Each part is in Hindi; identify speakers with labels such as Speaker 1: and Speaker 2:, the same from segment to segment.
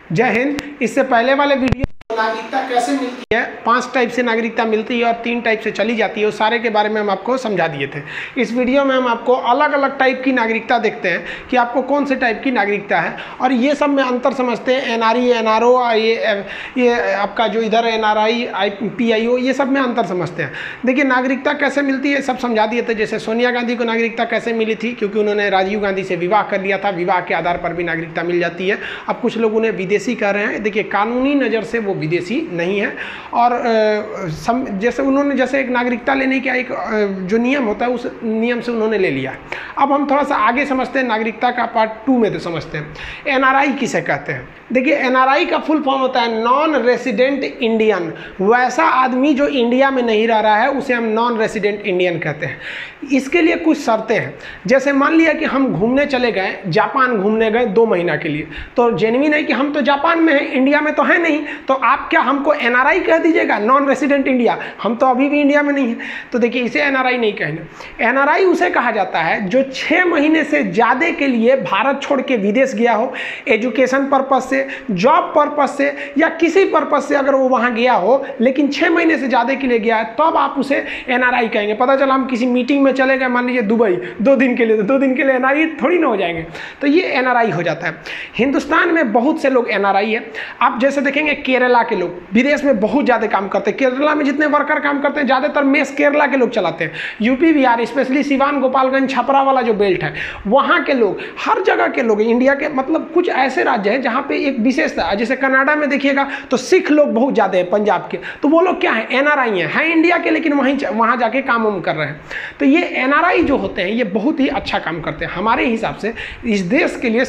Speaker 1: जय हिंद। इससे पहले वाले वीडियो नागरिकता कैसे मिलती है, 5 टाइप से नागरिकता मिलती है और 3 टाइप से चली जाती है, उस सारे के बारे में हम आपको समझा दिए थे। इस वीडियो में हम आपको अलग अलग टाइप की नागरिकता देखते हैं कि आपको कौन से टाइप की नागरिकता है, और ये सब में अंतर समझते हैं। एनआरई, एनआरओ, ये आपका जो इधर एनआरआई, पीआईओ, ये सब में अंतर समझते हैं। देखिए नागरिकता कैसे मिलती है सब समझा दिए थे। जैसे सोनिया गांधी को नागरिकता कैसे मिली थी, क्योंकि उन्होंने राजीव गांधी से विवाह कर लिया था, विवाह के आधार पर भी नागरिकता मिल जाती है। अब कुछ लोग उन्हें विदेशी कह रहे हैं, देखिए कानूनी नज़र से वो विदेशी नहीं है। और जैसे उन्होंने एक नागरिकता लेने का एक जो नियम होता है, उस नियम से उन्होंने ले लिया। अब हम थोड़ा सा आगे समझते हैं, नागरिकता का पार्ट 2 में तो समझते हैं। एनआरआई किसे कहते हैं? देखिए एनआरआई का फुल फॉर्म होता है नॉन रेसिडेंट इंडियन। वैसा आदमी जो इंडिया में नहीं रह रहा है उसे हम नॉन रेसिडेंट इंडियन कहते हैं। इसके लिए कुछ शर्तें हैं। जैसे मान लिया कि हम घूमने चले गए, जापान घूमने गए 2 महीना के लिए, तो जेन्युइन है कि हम तो जापान में हैं, इंडिया में तो है नहीं, तो आप क्या हमको एनआरआई कह दीजिएगा, नॉन रेसिडेंट इंडिया? हम तो अभी भी इंडिया में नहीं है, तो देखिए इसे एनआरआई नहीं कहना। एनआरआई उसे कहा जाता है जो 6 महीने से ज़्यादा के लिए भारत छोड़ के विदेश गया हो, एजुकेशन पर्पज से, जॉब पर्पज से या किसी पर्पज से अगर वो वहाँ गया हो, लेकिन 6 महीने से ज़्यादा के लिए गया है, तब आप उसे एनआरआई कहेंगे। पता चला हम किसी मीटिंग में चले गए, मान लीजिए दुबई 2 दिन के लिए, तो 2 दिन के लिए एनआरआई थोड़ी ना हो जाएंगे, तो ये एनआरआई हो जाता है। हिंदुस्तान में बहुत से लोग एनआरआई है। आप जैसे देखेंगे केरला के लोग विदेश में बहुत ज़्यादा काम करते हैं। केरला में जितने वर्कर काम करते हैं ज़्यादातर मेस केरला के लोग चलाते हैं। यूपी बिहार, स्पेशली सिवान, गोपालगंज, छपरा वाला जो बेल्ट है, वहाँ के लोग, हर जगह के लोग, इंडिया के मतलब कुछ ऐसे राज्य हैं जहाँ पे एक विशेषता है। जैसे कनाडा में देखिएगा तो सिख लोग बहुत ज़्यादा हैं, पंजाब के, तो वो लोग क्या है, एनआरआई हैं, इंडिया के, लेकिन वहाँ जाके काम वाम कर रहे हैं। तो ये एनआरआई जो होते हैं ये बहुत ही अच्छा काम करते हैं। हमारे हिसाब से इस देश के लिए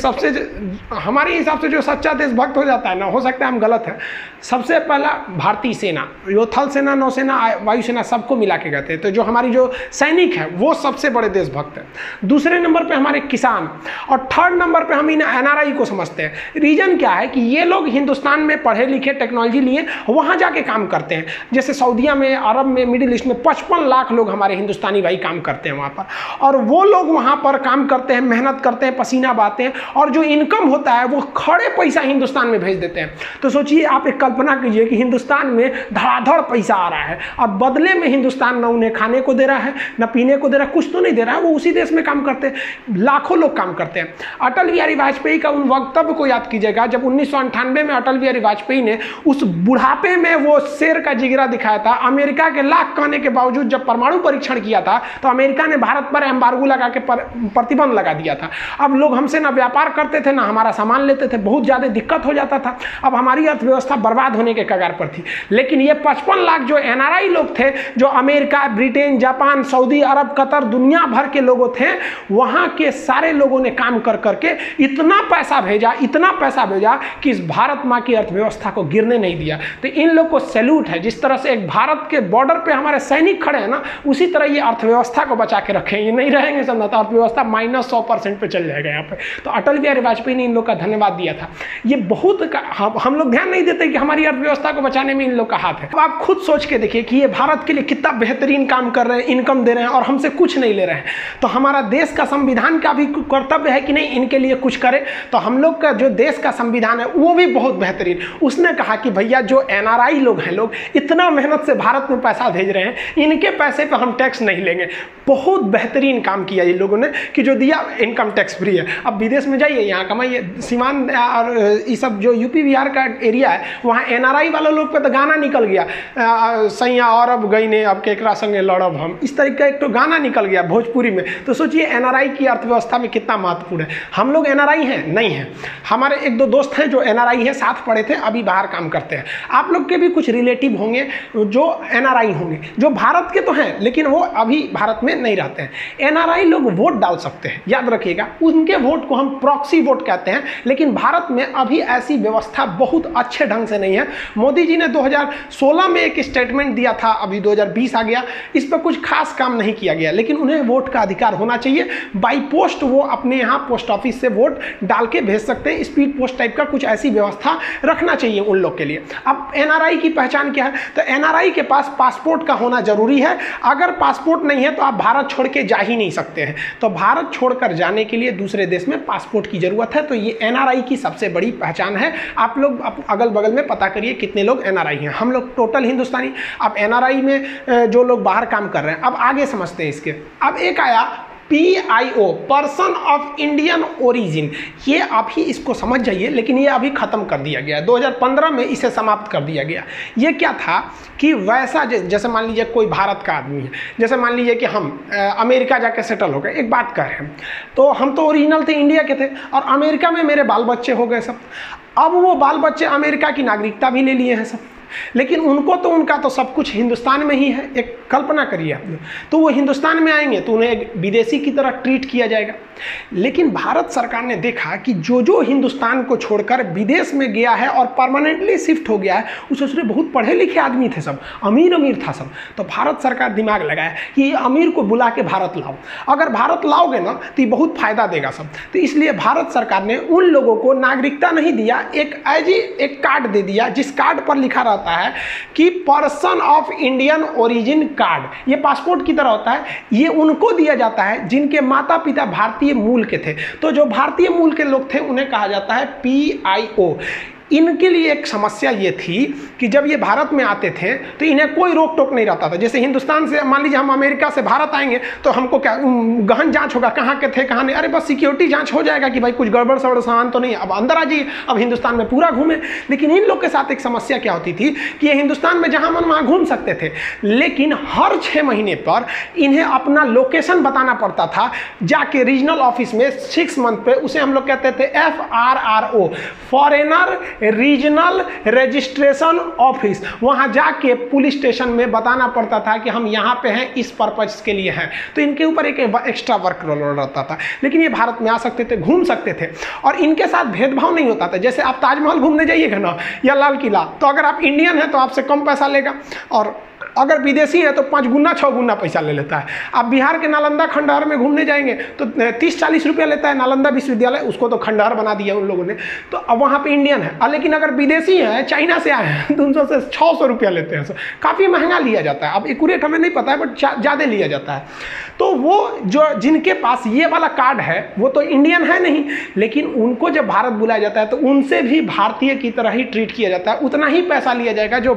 Speaker 1: हमारे हिसाब से जो सच्चा देशभक्त हो जाता है ना, हो सकता है हम गलत हैं, सबसे पहला भारतीय सेना, जो थल सेना, नौसेना, वायुसेना, सबको मिला के कहते हैं। तो जो हमारी जो सैनिक है वो सबसे बड़े देशभक्त हैं। दूसरे नंबर पे हमारे किसान, और 3rd नंबर पे हम इन एनआरआई को समझते हैं। रीजन क्या है कि ये लोग हिंदुस्तान में पढ़े लिखे, टेक्नोलॉजी लिए, वहाँ जाके काम करते हैं। जैसे सऊदीया में, अरब में, मिडिल ईस्ट में 55 लाख लोग हमारे हिंदुस्तानी भाई काम करते हैं वहाँ पर, और वो लोग वहाँ पर काम करते हैं, मेहनत करते हैं, पसीना बहाते हैं, और जो इनकम होता है वो खड़े पैसा हिंदुस्तान में भेज देते हैं। तो सोचिए, आप एक कल्पना कीजिए कि हिंदुस्तान में धड़ाधड़ पैसा आ रहा है, और बदले में हिंदुस्तान न उन्हें खाने को दे रहा है, न पीने को दे रहा है, कुछ तो नहीं दे रहा है, वो उसी देश में काम करते हैं। लाखों लोग काम करते हैं। अटल बिहारी वाजपेयी का उन वक्तव्य को याद कीजिएगा, जब 1998 में अटल बिहारी वाजपेयी ने उस बुढ़ापे में वो शेर का जिगरा दिखाया था। अमेरिका के लाख कहने के बावजूद जब परमाणु परीक्षण किया था तो अमेरिका ने भारत पर एम्बार्गो लगा के प्रतिबंध लगा दिया था। अब लोग हमसे ना व्यापार करते थे, ना हमारा सामान लेते थे, बहुत ज़्यादा दिक्कत हो जाता था। अब हमारी अर्थव्यवस्था बर्बाद होने के कगार पर थी। लेकिन ये 55 लाख जो एनआरआई लोग थे, जो अमेरिका, ब्रिटेन, जापान, सऊदी अरब, कतर, दुनिया भर के लोगों थे, वहाँ के सारे लोगों ने काम कर करके इतना पैसा भेजा कि इस भारत माँ की अर्थव्यवस्था को गिरने नहीं दिया। तो इन लोग को सैल्यूट है। जिस तरह से एक भारत के बॉर्डर पे हमारे सैनिक खड़े हैं ना, उसी तरह ये अर्थव्यवस्था को बचा के रखें। ये नहीं रहेंगे समझा तो अर्थव्यवस्था -100% पे चल जाएगा यहाँ पे। तो अटल बिहारी वाजपेयी ने इन लोग का धन्यवाद दिया था। ये बहुत हम लोग ध्यान नहीं देते कि हमारी अर्थव्यवस्था को बचाने में इन लोग का हाथ है। अब आप खुद सोच के देखिए कि ये भारत के लिए कितना बेहतरीन काम कर रहे हैं, इनकम दे रहे हैं, और हमसे कुछ नहीं ले रहे हैं। तो हमारा देश का संविधान का भी कर्तव्य है कि नहीं इनके लिए कुछ करे। तो हम लोग का जो देश का संविधान है वो भी बहुत बेहतरीन। उसने कहा कि भैया जो एनआरआई लोग हैं, लोग इतना मेहनत से भारत में पैसा भेज रहे हैं, इनके पैसे पे हम टैक्स नहीं लेंगे। बहुत बेहतरीन काम किया ये लोगों ने कि जो दिया इनकम टैक्स फ्री है। अब विदेश में जाइए, यहाँ कमाइए। सीमान और ये सब जो यूपी बिहार का एरिया है, वहाँ एनआरआई वाले लोग पे तो गाना निकल गया, सैया और अब गई ने अब केकरा संगे लड़ब हम, इस तरीके का एक तो गाना निकल गया भोजपुरी में। तो सोचिए एनआरआई की अर्थव्यवस्था में कितना महत्वपूर्ण है। हम लोग एनआरआई हैं? नहीं है। हमारे 1-2 दोस्त हैं जो एनआरआई है, साथ पढ़े थे, अभी बाहर काम करते हैं। आप लोग के भी कुछ रिलेटिव होंगे जो एनआरआई होंगे, जो भारत के तो हैं लेकिन वो अभी भारत में नहीं रहते हैं। एनआरआई लोग वोट डाल सकते हैं, याद रखिएगा। उनके वोट को हम प्रॉक्सी वोट कहते हैं, लेकिन भारत में अभी ऐसी व्यवस्था बहुत अच्छे ढंग से नहीं नहीं है। मोदी जी ने 2016 में एक स्टेटमेंट दिया था, अभी 2020 आ गया, इस पर कुछ खास काम नहीं किया गया, लेकिन उन्हें वोट का अधिकार होना चाहिए। बाई पोस्ट वो अपने यहाँ पोस्ट ऑफिस से वोट डाल के भेज सकते हैं, स्पीड पोस्ट टाइप का कुछ ऐसी व्यवस्था रखना चाहिए उन लोग के लिए। अब एनआरआई की पहचान क्या है? तो एनआरआई के पास पासपोर्ट का होना जरूरी है। अगर पासपोर्ट नहीं है तो आप भारत छोड़ के जा ही नहीं सकते हैं। तो भारत छोड़कर जाने के लिए दूसरे देश में पासपोर्ट की जरूरत है। तो ये एनआरआई की सबसे बड़ी पहचान है। आप लोग अगल बगल में पता करिए कितने लोग एनआरआई हैं। हम लोग टोटल हिंदुस्तानी। अब एनआरआई में जो लोग बाहर काम कर रहे हैं, अब आगे समझते हैं इसके। अब एक आया PIO, person of Indian origin. ये आप ही इसको समझ जाइए, लेकिन ये अभी ख़त्म कर दिया गया, 2015 में इसे समाप्त कर दिया गया। ये क्या था कि वैसा जैसे मान लीजिए कोई भारत का आदमी है, जैसे मान लीजिए कि हम अमेरिका जाके सेटल हो गए, एक बात कर रहे हैं, तो हम तो ओरिजिनल थे, इंडिया के थे, और अमेरिका में मेरे बाल बच्चे हो गए सब। अब वो बाल बच्चे अमेरिका की नागरिकता भी ले लिए हैं सब, लेकिन उनका तो सब कुछ हिंदुस्तान में ही है। एक कल्पना करिए आप लोग, तो वो हिंदुस्तान में आएंगे तो उन्हें एक विदेशी की तरह ट्रीट किया जाएगा। लेकिन भारत सरकार ने देखा कि जो हिंदुस्तान को छोड़कर विदेश में गया है और परमानेंटली शिफ्ट हो गया है, उसमें बहुत पढ़े लिखे आदमी थे सब, अमीर था सब। तो भारत सरकार दिमाग लगाया कि ये अमीर को बुला के भारत लाओ, अगर भारत लाओगे ना तो ये बहुत फायदा देगा सब। तो इसलिए भारत सरकार ने उन लोगों को नागरिकता नहीं दिया, एक कार्ड दे दिया, जिस कार्ड पर लिखा रहता है कि person of Indian origin card. ये पासपोर्ट की तरह होता है। ये उनको दिया जाता है जिनके माता पिता भारतीय मूल के थे। तो जो भारतीय मूल के लोग थे उन्हें कहा जाता है PIO। इनके लिए एक समस्या ये थी कि जब ये भारत में आते थे तो इन्हें कोई रोक टोक नहीं रहता था। जैसे हिंदुस्तान से मान लीजिए हम अमेरिका से भारत आएंगे तो हमको क्या गहन जांच होगा, कहाँ के थे कहाँ नहीं, अरे बस सिक्योरिटी जांच हो जाएगा कि भाई कुछ गड़बड़ सड़बड़ सामान तो नहीं, अब अंदर आ जाइए, अब हिंदुस्तान में पूरा घूमे। लेकिन इन लोग के साथ एक समस्या क्या होती थी कि ये हिंदुस्तान में जहाँ मन वहाँ घूम सकते थे, लेकिन हर 6 महीने पर इन्हें अपना लोकेशन बताना पड़ता था जाके रीजनल ऑफिस में 6 मंथ पे। उसे हम लोग कहते थे FRRO, foreigner regional registration office. वहां जाके पुलिस स्टेशन में बताना पड़ता था कि हम यहाँ पे हैं, इस पर्पज के लिए हैं। तो इनके ऊपर एक एक्स्ट्रा वर्क रहता था। लेकिन ये भारत में आ सकते थे, घूम सकते थे, और इनके साथ भेदभाव नहीं होता था। जैसे आप ताजमहल घूमने जाइएगा ना या लाल किला, तो अगर आप इंडियन हैं तो आपसे कम पैसा लेगा, और अगर विदेशी है तो 5 गुना 6 गुना पैसा ले लेता है। आप बिहार के नालंदा खंडहर में घूमने जाएंगे तो 30-40 रुपया लेता है नालंदा विश्वविद्यालय, उसको तो खंडहर बना दिया उन लोगों ने। तो अब वहाँ पे इंडियन है, लेकिन अगर विदेशी है, चाइना से आए हैं, तो उनसे 600 रुपया लेते हैं। काफ़ी महंगा लिया जाता है। अब एक्यूरेट हमें नहीं पता है, बट ज़्यादा लिया जाता है। तो वो जो जिनके पास ये वाला कार्ड है वो तो इंडियन है नहीं, लेकिन उनको जब भारत बुलाया जाता है तो उनसे भी भारतीय की तरह ही ट्रीट किया जाता है। उतना ही पैसा लिया जाएगा जो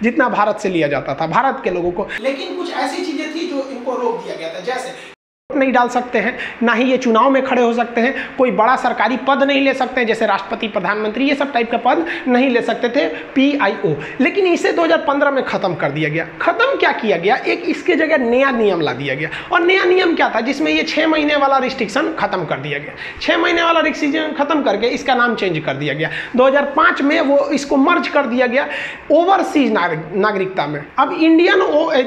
Speaker 1: जितना भारत से लिया जाता था भारत के लोगों को। लेकिन कुछ ऐसी चीजें थी जो इनको रोक दिया गया था, जैसे नहीं डाल सकते हैं, ना ही ये चुनाव में खड़े हो सकते हैं, कोई बड़ा सरकारी पद नहीं ले सकते हैं, जैसे राष्ट्रपति, प्रधानमंत्री, ये सब टाइप का पद नहीं ले सकते थे PIO। लेकिन इसे 2015 में खत्म कर दिया गया। खत्म क्या किया गया, एक इसके जगह नया नियम ला दिया गया। और नया नियम क्या था, जिसमें ये 6 महीने वाला रिस्ट्रिक्शन खत्म कर दिया गया। 6 महीने वाला रिस्ट्रिक्शन खत्म करके इसका नाम चेंज कर दिया गया। 2005 में वो इसको मर्ज कर दिया गया ओवरसीज नागरिकता में। अब इंडियन,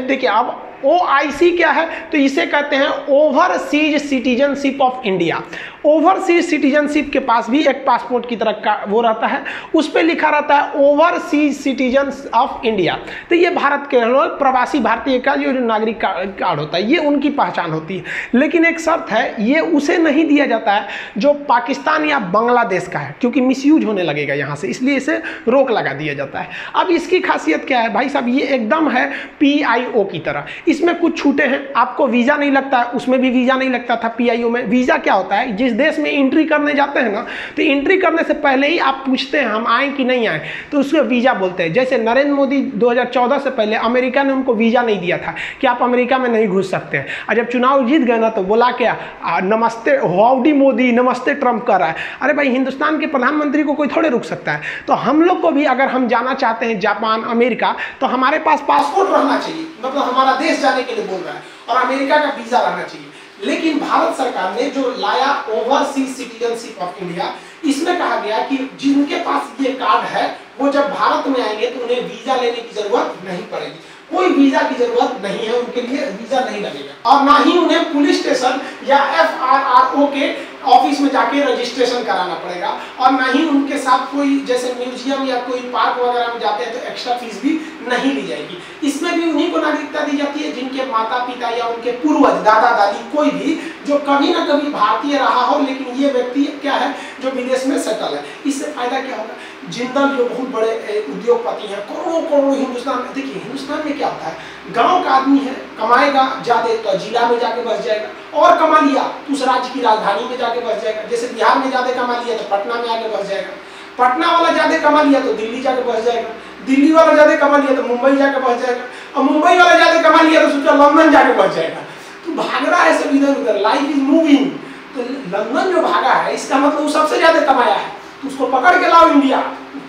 Speaker 1: देखिए अब OIC क्या है, तो इसे कहते हैं overseas citizenship of India. Overseas citizenship के पास भी एक पासपोर्ट की तरह का वो रहता है, उस पर लिखा रहता है ओवरसीज सिटीजन्स ऑफ इंडिया। तो ये भारत के प्रवासी भारतीय का जो नागरिक कार्ड होता है, ये उनकी पहचान होती है। लेकिन एक शर्त है, ये उसे नहीं दिया जाता है जो पाकिस्तान या बांग्लादेश का है, क्योंकि मिसयूज होने लगेगा यहाँ से, इसलिए इसे रोक लगा दिया जाता है। अब इसकी खासियत क्या है भाई साहब, ये एकदम है PIO की तरह। इसमें कुछ छूटे हैं, आपको वीज़ा नहीं लगता है, उसमें भी वीज़ा नहीं लगता था PIO में। वीज़ा क्या होता है, जिस देश में एंट्री करने जाते हैं ना, तो एंट्री करने से पहले ही आप पूछते हैं हम आए कि नहीं आए, तो उसको वीज़ा बोलते हैं। जैसे नरेंद्र मोदी 2014 से पहले अमेरिका ने उनको वीज़ा नहीं दिया था कि आप अमेरिका में नहीं घुस सकते हैं, और जब चुनाव जीत गए ना तो बोला क्या, नमस्ते हाउडी मोदी, नमस्ते ट्रंप कर रहा है। अरे भाई, हिंदुस्तान के प्रधानमंत्री को कोई थोड़े रुक सकता है। तो हम लोग को भी अगर हम जाना चाहते हैं जापान, अमेरिका, तो हमारे पास पासपोर्ट रहना चाहिए, मतलब हमारा देश जाने के लिए बोल रहा है, और अमेरिका का वीजा रहना चाहिए। लेकिन भारत सरकार ने जो लाया ओवरसीज सिटीजनशिप ऑफ इंडिया, इसमें कहा गया कि जिनके पास ये कार्ड है वो जब भारत में आएंगे तो उन्हें वीजा लेने की जरूरत नहीं पड़ेगी। कोई वीजा की जरूरत नहीं है, उनके लिए वीजा नहीं लगेगा, और ना ही उन्हें पुलिस स्टेशन या FRRO के ऑफिस में जाके रजिस्ट्रेशन कराना पड़ेगा, और ना ही उनके साथ कोई जैसे म्यूजियम या कोई पार्क वगैरह में जाते हैं तो एक्स्ट्रा फीस भी नहीं ली जाएगी। इसमें भी उन्हीं को नागरिकता दी जाती है जिनके माता पिता या उनके पूर्वज दादा दादी कोई भी जो कभी ना कभी भारतीय रहा हो, लेकिन ये व्यक्ति क्या है जो विदेश में सेटल है। इससे फायदा क्या होगा, जिंदल जो बहुत बड़े उद्योगपति हैं, करोड़ों करोड़ों हिंदुस्तान में, देखिए हिंदुस्तान में क्या होता है, गांव का आदमी है कमाएगा ज्यादा तो जिला में जाके बस जाएगा, और कमा लिया तो उस राज्य की राजधानी में जाके बस जाएगा। जैसे बिहार में ज्यादा कमा लिया तो पटना में आके बस जाएगा, पटना वाला ज्यादा कमा लिया तो दिल्ली जाके बस जाएगा, दिल्ली वाला ज्यादा कमा लिया तो मुंबई जाके बस जाएगा, और मुंबई वाला ज्यादा कमा लिया तो सोचा लंदन जाके बस जाएगा। तो भाग रहा है सब इधर उधर, लाइफ इज मूविंग। तो लंदन जो भागा है इसका मतलब वो सबसे ज्यादा कमाया है, तो उसको पकड़ के लाओ इंडिया,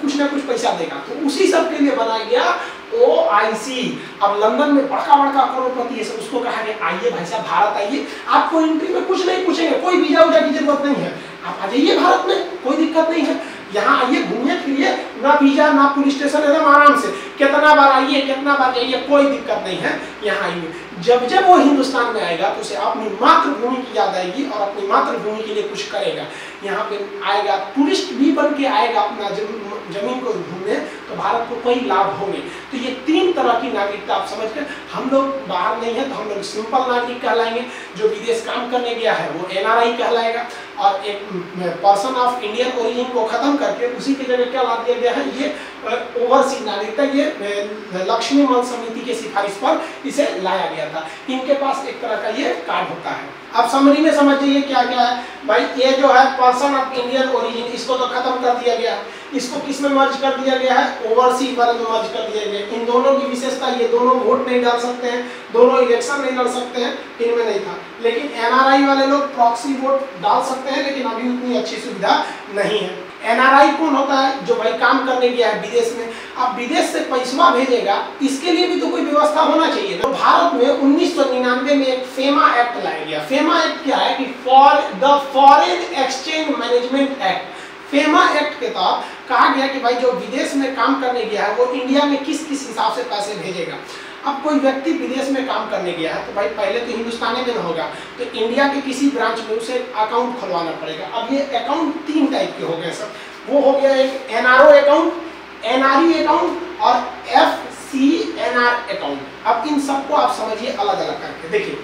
Speaker 1: कुछ ना कुछ पैसा देगा। तो उसी सब के लिए बनाया गया OIC। अब लंदन में बड़का बड़का करोड़पति है सब, उसको कहा गया आइए भाई साहब भारत आइए, आपको एंट्री में कुछ नहीं पूछेंगे, कोई वीजा उजा की जरूरत नहीं है, आप आ जाइए भारत में, कोई दिक्कत नहीं है, यहाँ आइए घूमिए फिरिए, ना वीजा ना पुलिस स्टेशन, एकदम आराम से कितना बार आइए कितना बार जाइए, कोई दिक्कत नहीं है, यहाँ आइए। जब जब वो हिंदुस्तान में आएगा तो उसे अपनी मातृभूमि की याद आएगी और अपनी मातृभूमि के लिए कुछ करेगा। यहाँ पे आएगा टूरिस्ट भी बन के आएगा अपना जमीन को घूमने, तो भारत को कई लाभ होंगे। तो ये 3 तरह की नागरिकता आप समझ कर, हम लोग बाहर नहीं है तो हम लोग सिंपल नागरिक कहलाएंगे, जो विदेश काम करने गया है वो NRI कहलाएगा, और एक पर्सन ऑफ इंडियन ओरिजिन को खत्म करके उसी की जगह क्या ला दिया गया है, ये ओवरसीज नागरिकता, ये लक्ष्मी मंच समिति के सिफारिश पर इसे लाया गया था। इनके पास एक तरह का ये कार्ड होता है। अब समरी में समझ जाइए क्या क्या है भाई, ये जो है पर्सन ऑफ इंडियन ओरिजिन, इसको तो खत्म कर दिया गया, इसको किस में मर्ज कर दिया गया है, ओवरसीज वाले में मर्ज कर दिया गया। इन दोनों की विशेषता, ये दोनों वोट नहीं डाल सकते हैं, दोनों इलेक्शन नहीं लड़ सकते हैं, इनमें नहीं था। लेकिन NRI वाले लोग प्रॉक्सी वोट डाल सकते हैं, लेकिन अभी उतनी अच्छी सुविधा नहीं है। NRI कौन होता है, जो भाई काम करने गया है विदेश में, अब विदेश से पैसा भेजेगा, इसके लिए भी तो कोई व्यवस्था होना चाहिए ना। तो भारत में 1999 में एक फेमा एक्ट लाया गया। फेमा एक्ट क्या है कि foreign exchange management act. FEMA act के तहत कहा गया कि भाई जो विदेश में काम करने गया है वो इंडिया में किस किस हिसाब से पैसे भेजेगा। अब कोई व्यक्ति विदेश में काम करने गया है तो भाई पहले तो हिंदुस्तान में ना होगा, तो इंडिया के किसी ब्रांच में उसे अकाउंट खुलवाना पड़ेगा। अब ये अकाउंट 3 टाइप के हो गए सर, वो हो गया एक NRO अकाउंट, NRE अकाउंट और FCNR अकाउंट। अब इन सबको आप समझिए अलग अलग करके। देखिए,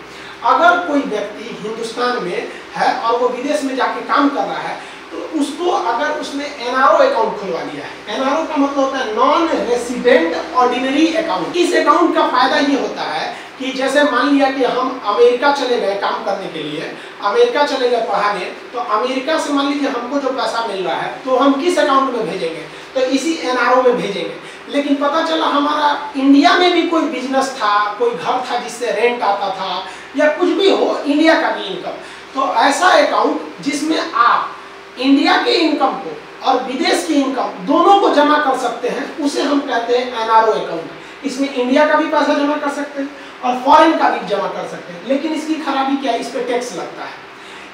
Speaker 1: अगर कोई व्यक्ति हिंदुस्तान में है और वो विदेश में जाके काम कर रहा है, तो उसको अगर उसने NRO अकाउंट खुलवा लिया है, NRO का मतलब होता है नॉन रेसिडेंट ऑर्डिनरी अकाउंट। इस अकाउंट का फायदा ये होता है कि जैसे मान लिया कि हम अमेरिका चले गए काम करने के लिए, अमेरिका चले गए पढ़ाने, तो अमेरिका से मान लीजिए हमको जो पैसा मिल रहा है तो हम किस अकाउंट में भेजेंगे, तो इसी NRO में भेजेंगे। लेकिन पता चला हमारा इंडिया में भी कोई बिजनेस था, कोई घर था जिससे रेंट आता था, या कुछ भी हो इंडिया का भी इनकम, तो ऐसा अकाउंट जिसमें आप इंडिया के इनकम को और विदेश की इनकम दोनों को जमा कर सकते हैं, उसे हम कहते हैं NRO अकाउंट। इसमें इंडिया का भी पैसा जमा कर सकते हैं और फॉरेन का भी जमा कर सकते हैं। लेकिन इसकी खराबी क्या है, इस पर टैक्स लगता है।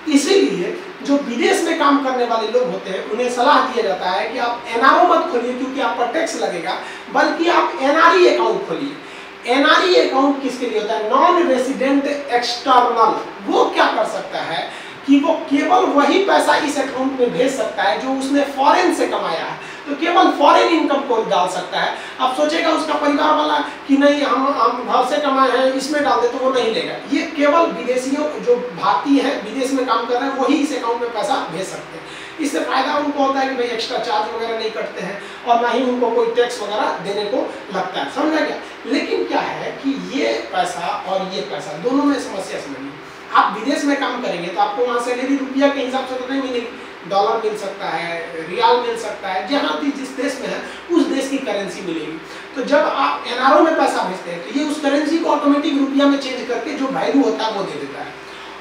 Speaker 1: इसीलिए जो विदेश में काम करने वाले लोग होते हैं उन्हें सलाह दिया जाता है कि आप NRO मत खोलिए क्योंकि आप पर टैक्स लगेगा, बल्कि आप NRE अकाउंट खोलिए। NRE अकाउंट किसके लिए होता है, नॉन रेसिडेंट एक्सटर्नल। वो क्या कर सकता है कि वो केवल वही पैसा इस अकाउंट में भेज सकता है जो उसने फॉरेन से कमाया है, तो केवल फॉरेन इनकम को डाल सकता है। अब सोचेगा उसका परिवार वाला कि नहीं हम घर से कमाए हैं इसमें डाल दे, तो वो नहीं लेगा। ये केवल विदेशियों जो भारतीय है विदेश में काम कर रहे हैं वही इस अकाउंट में पैसा भेज सकते हैं। इससे फायदा उनको होता है कि भाई एक्स्ट्रा चार्ज वगैरह नहीं कटते हैं और ना ही उनको कोई टैक्स वगैरह देने को लगता है, समझा क्या। लेकिन क्या है कि ये पैसा और ये पैसा दोनों में समस्या समझिए। आप विदेश में काम करेंगे तो आपको वहाँ सैलरी रुपया के हिसाब से तो नहीं मिलेगी, डॉलर मिल सकता है, रियाल मिल सकता है, जहाँ भी जिस देश में है उस देश की करेंसी मिलेगी। तो जब आप NRO में पैसा भेजते हैं तो ये उस करेंसी को ऑटोमेटिक रुपया में चेंज करके जो वैल्यू होता है वो दे देता है,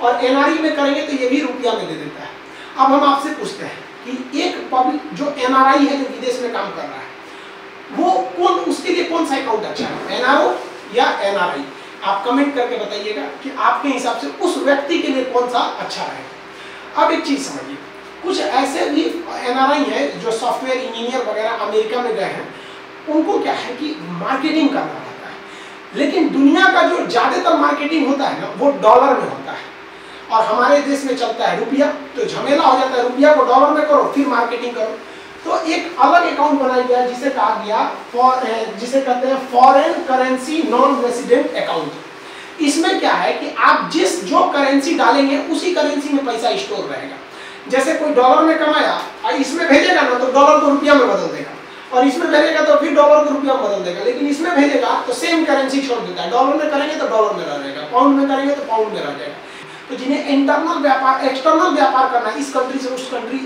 Speaker 1: और NRE में करेंगे तो ये भी रुपया में दे देता है। अब हम आपसे पूछते हैं कि एक पब्लिक जो NRI है जो विदेश में काम कर रहा है वो कौन, उसके लिए कौन सा अकाउंट अच्छा है, NRO या NRI? आप कमेंट करके बताइएगा कि आपके हिसाब से उस व्यक्ति के लिए कौन सा अच्छा रहेगा। अब एक चीज समझिए, कुछ ऐसे भी NRI है जो सॉफ्टवेयर इंजीनियर वगैरह अमेरिका में गए हैं, उनको क्या है कि मार्केटिंग करना रहता है, लेकिन दुनिया का जो ज्यादातर मार्केटिंग होता है ना वो डॉलर में होता है। और हमारे देश में चलता है रुपया, तो झमेला हो जाता है, रुपया को डॉलर में करो फिर मार्केटिंग करो। तो एक अलग अकाउंट बनाया गया जिसे कहा गया जिसे कहते हैं foreign currency non resident account. इसमें क्या है कि आप जो करेंसी डालेंगे उसी करेंसी में पैसा स्टोर रहेगा। जैसे कोई डॉलर में कमाया और इसमें भेजेगा ना तो डॉलर को रुपया में बदल देगा, और इसमें भेजेगा तो फिर डॉलर को रुपया में बदल देगा, लेकिन इसमें भेजेगा तो सेम करेंसी छोड़ देता है। डॉलर में करेंगे तो डॉलर में रह जाएगा, पाउंड में करेंगे तो पाउंड में रह जाएगा। तो जिन्हें इंटरनल व्यापार एक्सटर्नल व्यापार करना है इस कंट्री से उस कंट्री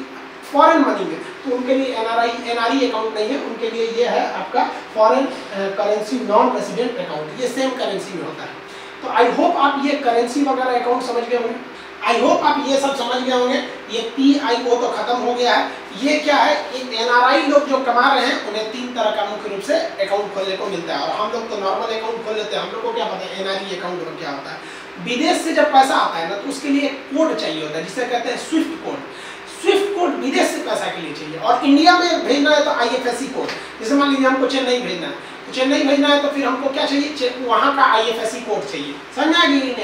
Speaker 1: फॉरेन मनी में, तो उनके लिए एनआरई अकाउंट नहीं है, उनके लिए ये है आपका foreign currency non resident account, ये सेम करेंसी में होता है। तो आई होप आप ये करेंसी वगैरह अकाउंट समझ गए होंगे, आई होप आप ये सब समझ गए होंगे। ये PIO तो खत्म हो गया है। ये क्या है, एनआरआई लोग जो कमा रहे हैं उन्हें 3 तरह का मुख्य रूप से अकाउंट खोलने को मिलता है, और हम लोग तो नॉर्मल अकाउंट खोल लेते हैं। हम लोग को क्या पता है एनआरई अकाउंट में क्या होता है। विदेश से जब पैसा आता है ना तो उसके लिए एक कोड चाहिए होता है जिसे कहते हैं स्विफ्ट कोड। स्विफ्ट कोड विदेश से पैसा के लिए चाहिए, और इंडिया में भेजना है तो IFSC कोड। जैसे मान लीजिए हमको चेन्नई भेजना है, तो चेन्नई भेजना है तो फिर हमको क्या चाहिए, वहाँ का IFSC कोड चाहिए। समझ आ गई?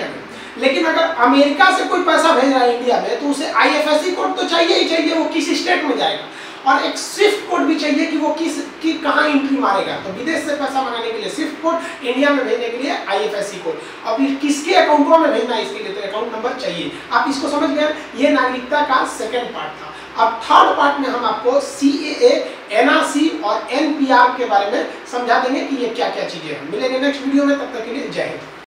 Speaker 1: लेकिन अगर अमेरिका से कोई पैसा भेज रहा है इंडिया में तो उसे IFSC कोड तो चाहिए ही चाहिए, वो किस स्टेट में जाएगा, और एक स्विफ्ट कोड भी चाहिए कि वो कहाँ एंट्री मारेगा। तो विदेश से पैसा मंगाने के लिए स्विफ्ट कोड, इंडिया में भेजने के लिए IFSC कोड। अब किसके अकाउंटों में भेजना है इसके लिए तो अकाउंट नंबर चाहिए। आप इसको समझ गए, ये नागरिकता का सेकंड पार्ट था। अब थर्ड पार्ट में हम आपको CAA, NRC और NPR के बारे में समझा देंगे कि ये क्या क्या चीजें हैं। मिलेंगे नेक्स्ट वीडियो में, तब तक के लिए जय हिंद।